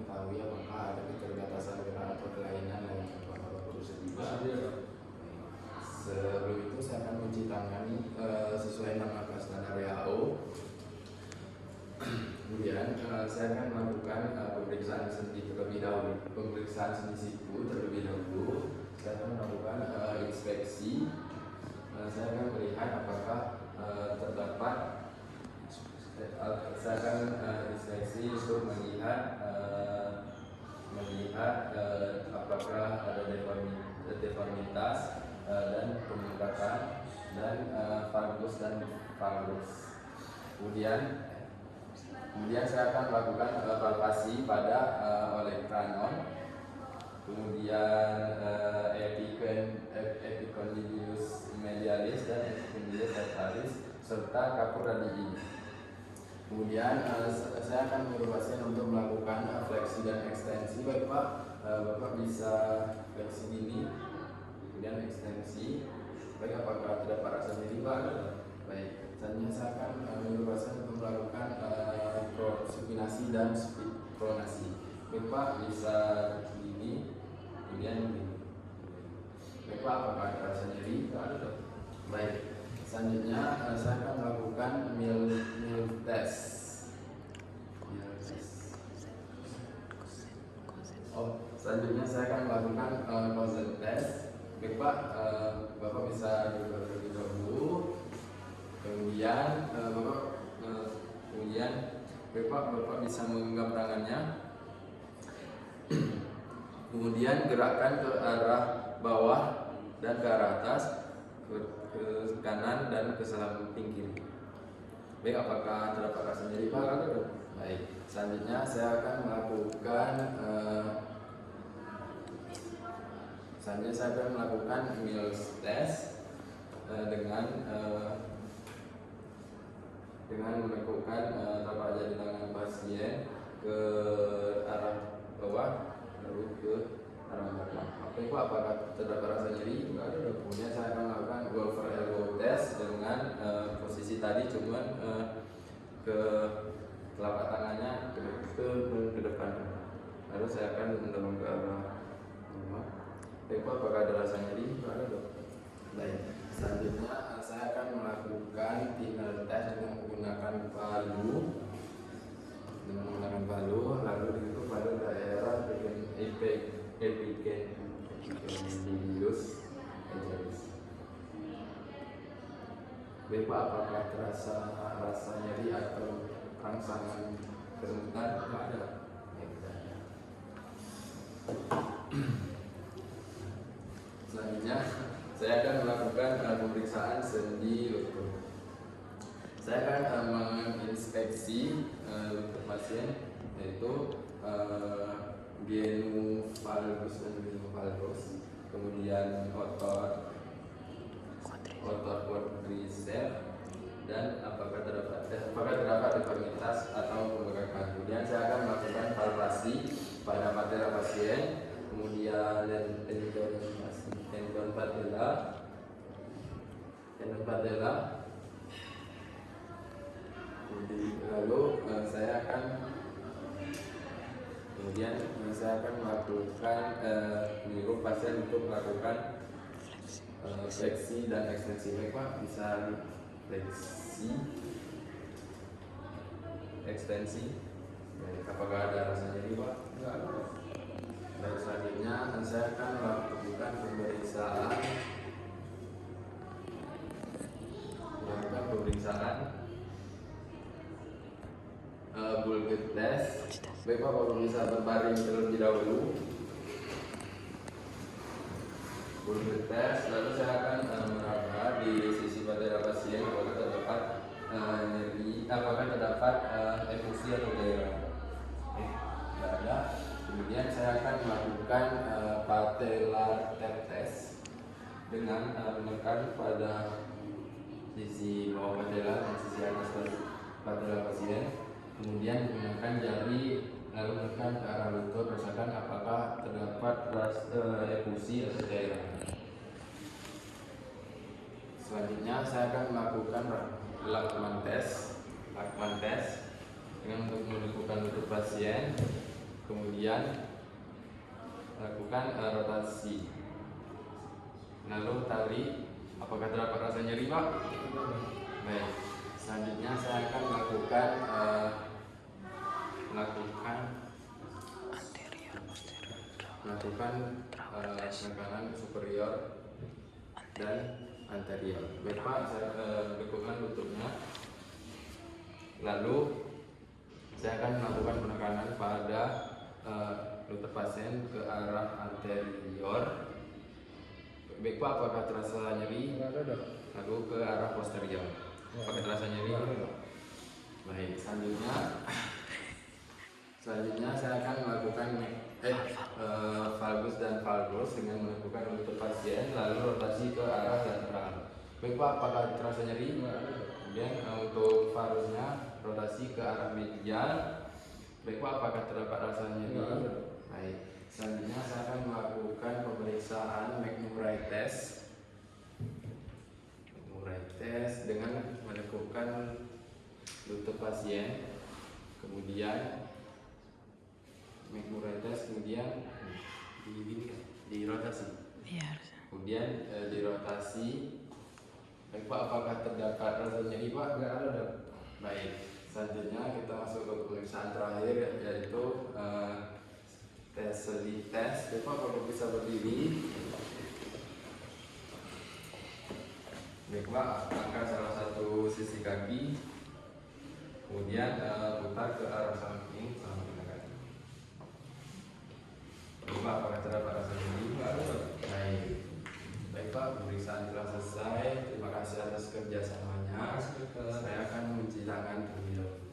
mengetahui apakah ada keterbatasan gerak atau kelainan yang apakah Bapak bersedia. Sebelum itu saya akan mencuci tangan sesuai nama standar WHO. Kemudian saya akan melakukan pemeriksaan sendi terlebih dahulu. Pemeriksaan sendi siku terlebih dahulu. Saya akan melakukan inspeksi. Saya akan melihat apakah terdapat. Saya akan inspeksi untuk melihat apakah ada deformitas dan pembengkakan dan valgus dan valgus. Kemudian saya akan melakukan palpasi pada olecranon, kemudian epicondylus medialis dan epicondylus laterales serta caput radii. Kemudian saya akan menyuruh pasien untuk melakukan fleksi dan ekstensi. Baik Pak, Bapak bisa fleksi gini, kemudian ekstensi. Baik, apakah terdapat rasa nyeri Pak? Baik, selanjutnya saya akan menyuruh pasien untuk melakukan supinasi dan pronasi. Baik Pak, bisa gini, kemudian gini. Baik Pak, apakah ada rasa nyeri? Baik. Selanjutnya saya akan melakukan meal test. Selanjutnya saya akan melakukan consent test. Baik Pak, Bapak bisa duduk terlebih dahulu. Kemudian Bapak bisa menggenggam tangannya. Kemudian gerakkan ke arah bawah dan ke arah atas, ke kanan dan ke samping kiri. Baik, apakah terdapat rasa nyeri Pak? Baik, selanjutnya saya akan melakukan meal test dengan menekukkan telapak jari tangan pasien ke arah bawah lalu ke arah belakang. Apakah terdapat rasa nyeri? Kemudian saya akan melakukan golfer elbow test dengan posisi tadi cuman ke telapak tangannya ke depan. Lalu saya akan mendorong ke arah bawah. Apakah ada rasa nyeri? Baik. Selanjutnya saya akan melakukan thinner test dengan menggunakan palu, lalu ditutup pada daerah epicondylus medialis. Baik Pak, apakah terasa rasa nyeri atau rangsangan kesemutan? Tidak ada. Selanjutnya saya akan melakukan pemeriksaan sendi lutut. Saya akan menginspeksi lutut pasien, yaitu genu-valgus dan genu-valgus, kemudian otot quadriceps, dan apakah terdapat deformitas atau pembengkakan. Kemudian saya akan melakukan palpasi pada patella pasien, kemudian tendon patella. Lalu saya akan melakukan menyuruh pasien untuk melakukan fleksi dan ekstensi. Baik Pak, bisa fleksi, ekstensi. Baik, apakah ada rasa nyeri Pak? Enggak ada. Baik, selanjutnya saya akan melakukan pemeriksaan Bulgate test. Baik Pak, Bapak bisa berbaring terlebih dahulu. Bulgate test, lalu saya akan meraba di sisi patella pasien apakah terdapat nyeri, apakah terdapat efusi atau daerah. Tidak ada. Kemudian saya akan melakukan patellar test dengan menekan pada sisi bawah patella dan sisi atas patella pasien. Kemudian menggunakan jari lalu menekan ke arah lutut, rasakan apakah terdapat efusi atau daerah. Selanjutnya saya akan melakukan Lachman test dengan untuk menentukan lutut pasien. kemudian lakukan rotasi. Lalu tarik. Apakah terdapat rasa nyeri, Pak? Baik. Selanjutnya saya akan melakukan penekanan superior dan anterior. Baik, Pak, saya lakukan lututnya. Lalu saya akan melakukan penekanan pada lutut pasien ke arah anterior. Baik, Pak, apakah terasa nyeri? Lalu ke arah posterior. Apakah terasa nyeri? Baik, selanjutnya saya akan melakukan valgus dan valgus dengan melakukan lutut pasien lalu rotasi ke arah lateral. Baik, Pak, apakah terasa nyeri? Kemudian untuk valgusnya rotasi ke arah medial. Baik, Pak, apakah terdapat rasa nyeri? Baik. Selanjutnya saya akan melakukan pemeriksaan McMurray test. McMurray test dengan menekukkan lutut pasien, kemudian McMurray test, kemudian dirotasi. Kemudian dirotasi. Baik, Pak, apakah terdapat rasa nyeri, Pak? Enggak ada. Baik. Selanjutnya kita masuk ke pemeriksaan terakhir, yaitu tes sleep test. Baik, Pak, kalau bisa berdiri. Baik, Pak, angkat salah satu sisi kaki, kemudian putar ke arah samping selama 3 kali. Baik, Pak, apakah terdapat rasa nyeri? Baik. Baik, Pak, pemeriksaan telah selesai. Terima kasih atas kerjasamanya. Saya akan mencuci tangan terlebih dahulu.